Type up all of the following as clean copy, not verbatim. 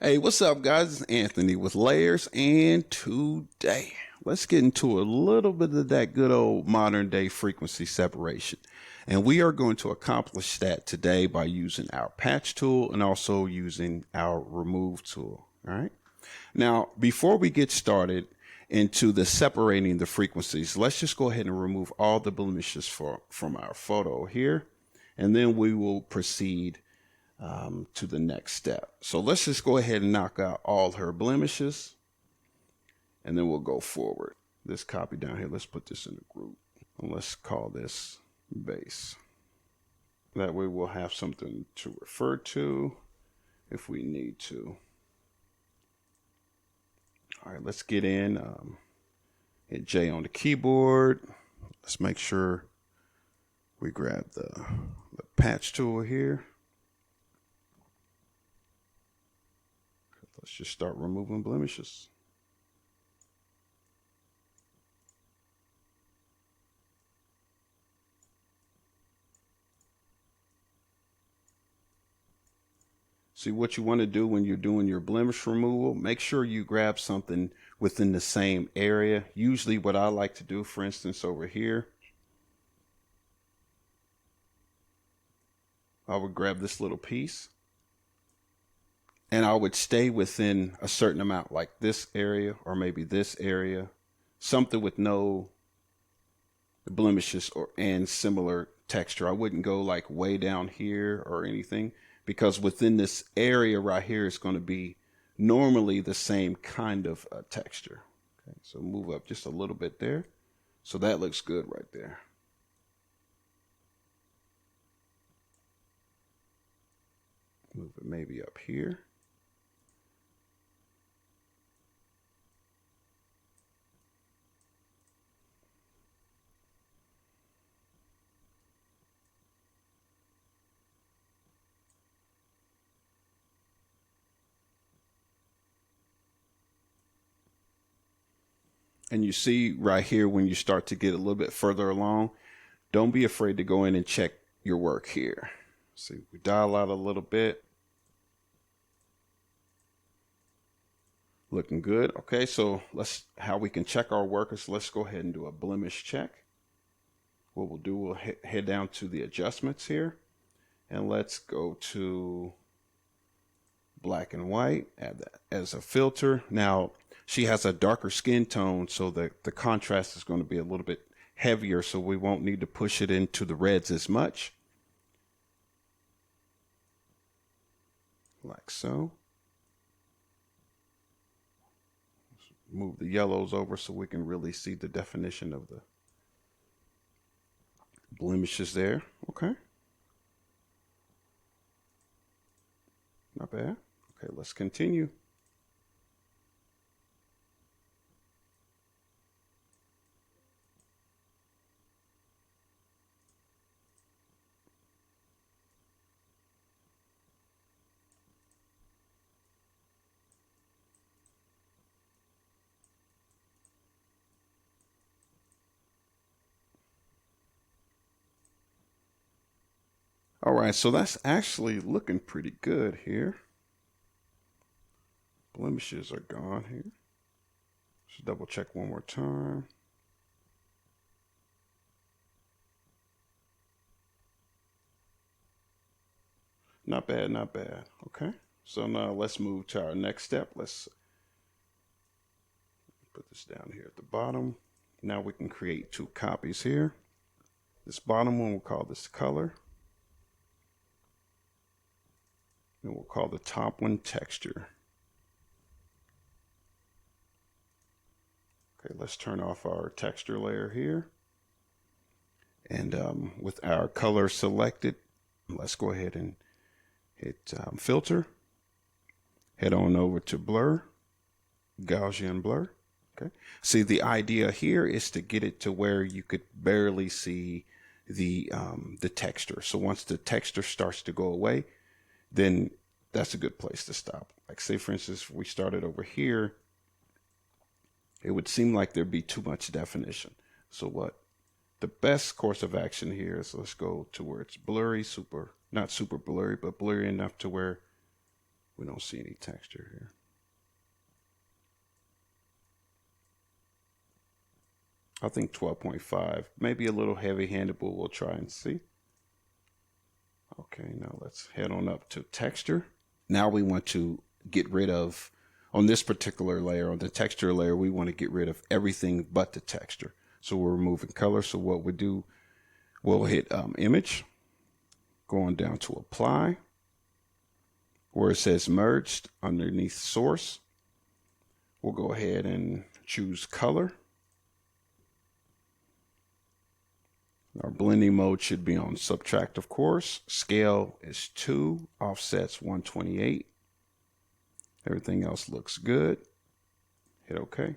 Hey, what's up, guys? It's Anthony with Layers, and today let's get into a little bit of that good old modern day frequency separation. And we are going to accomplish that today by using our patch tool and also using our remove tool. All right. Now, before we get started into the separating the frequencies, let's just go ahead and remove all the blemishes from our photo here, and then we will proceed to the next step. So let's just go ahead and knock out all her blemishes, and then we'll go forward. This copy down here, let's put this in a group, and let's call this base. That way we'll have something to refer to if we need to. All right, let's get in. Hit J on the keyboard. Let's make sure we grab the patch tool here. Let's just start removing blemishes. See, what you want to do when you're doing your blemish removal, make sure you grab something within the same area. Usually what I like to do, for instance, over here, I would grab this little piece and I would stay within a certain amount, like this area or maybe this area, something with no blemishes and similar texture. I wouldn't go like way down here or anything, because within this area right here is going to be normally the same kind of texture. Okay, so move up just a little bit there. So that looks good right there. Move it maybe up here. And you see right here, when you start to get a little bit further along, don't be afraid to go in and check your work here. See, we dial out a little bit. Looking good. Okay, so how we can check our work is, let's go ahead and do a blemish check. What we'll do, we'll head down to the adjustments here, and let's go to black and white, add that as a filter. Now, she has a darker skin tone, so the contrast is going to be a little bit heavier, so we won't need to push it into the reds as much. Like so. Move the yellows over so we can really see the definition of the blemishes there. Okay. Not bad. Okay, let's continue. All right, so that's actually looking pretty good here. Blemishes are gone here. Just double check one more time. Not bad, not bad. Okay, so now let's move to our next step. Let's put this down here at the bottom. Now we can create two copies here. This bottom one, we'll call this color. And we'll call the top one texture. Okay, let's turn off our texture layer here. And with our color selected, let's go ahead and hit filter. Head on over to blur, Gaussian blur. Okay. See, the idea here is to get it to where you could barely see the texture. So once the texture starts to go away, then that's a good place to stop. Like, say for instance, if we started over here, it would seem like there'd be too much definition. So what the best course of action here is, let's go to where it's blurry, not super blurry, but blurry enough to where We don't see any texture here. I think 12.5, maybe a little heavy-handed, but we'll try and see. Okay, now let's head on up to texture. Now we want to get rid of, on this particular layer, on the texture layer, we want to get rid of everything but the texture. So we're removing color. So what we do, we'll hit image, going down to apply, where it says merged underneath source. We'll go ahead and choose color. Our blending mode should be on subtract, of course. Scale is 2, offset's 128. Everything else looks good. Hit OK.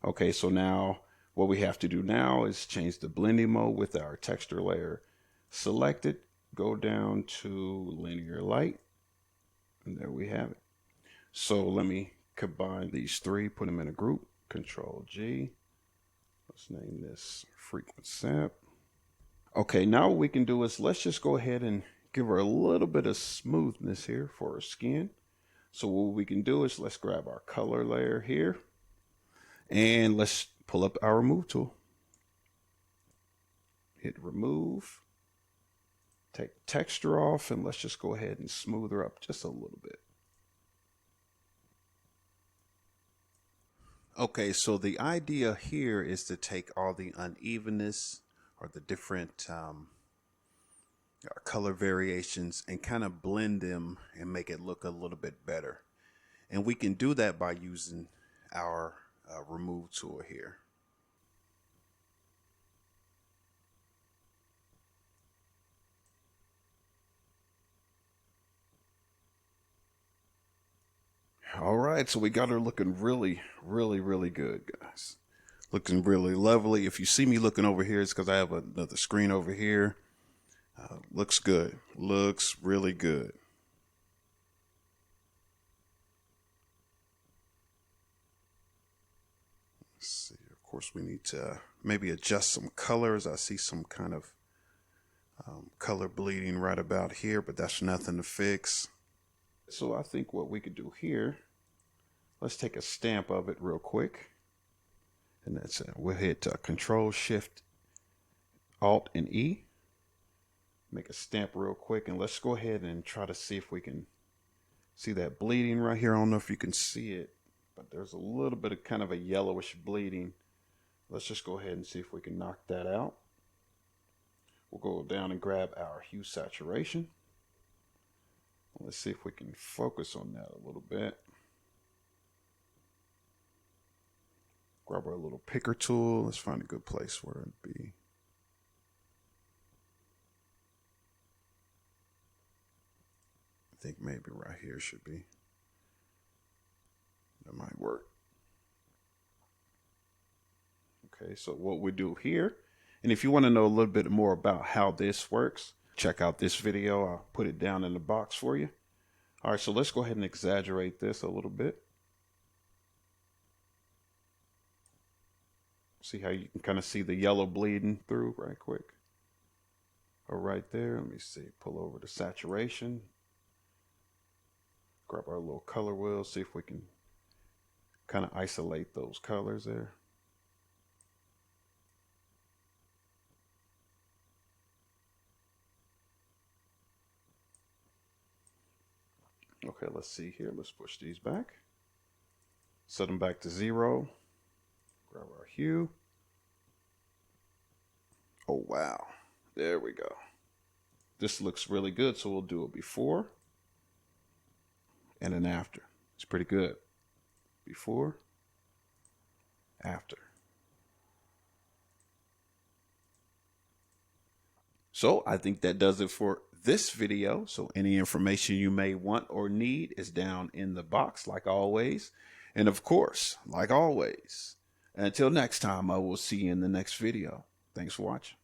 Okay, so now what we have to do now is change the blending mode with our texture layer selected. Go down to linear light, and there we have it. So let me combine these three, put them in a group. Control G. Let's name this frequency. Okay, now what we can do is let's just go ahead and give her a little bit of smoothness here for her skin. So what we can do is let's grab our color layer here and let's pull up our remove tool. Hit remove, take texture off, and let's just go ahead and smooth her up just a little bit. Okay, so the idea here is to take all the unevenness or the different color variations and kind of blend them and make it look a little bit better. And we can do that by using our remove tool here. All right, so we got her looking really, really good, guys. Looking really lovely. If you see me looking over here, it's because I have another screen over here. Looks good. Looks really good. Let's see. Of course, we need to maybe adjust some colors. I see some kind of color bleeding right about here, but that's nothing to fix. So I think what we could do here, let's take a stamp of it real quick. And that's it. We'll hit Control Shift Alt and E. Make a stamp real quick, and let's go ahead and try to see if we can see that bleeding right here. I don't know if you can see it, but there's a little bit of kind of a yellowish bleeding. Let's just go ahead and see if we can knock that out. We'll go down and grab our hue saturation. Let's see if we can focus on that a little bit. Grab our little picker tool. Let's find a good place where it'd be. I think maybe right here should be. That might work. Okay, so what we do here, and if you want to know a little bit more about how this works, check out this video. I'll put it down in the box for you. All right, so let's go ahead and exaggerate this a little bit. See how you can kind of see the yellow bleeding through right quick. Or right there, let me see, pull over the saturation. Grab our little color wheel, see if we can kind of isolate those colors there. Okay, let's see here. Let's push these back. Set them back to 0. Grab our hue. Oh, wow. There we go. This looks really good, so we'll do a before and an after. It's pretty good. Before, after. So I think that does it for this video. So any information you may want or need is down in the box, like always. And of course, like always, until next time, I will see you in the next video. Thanks for watching.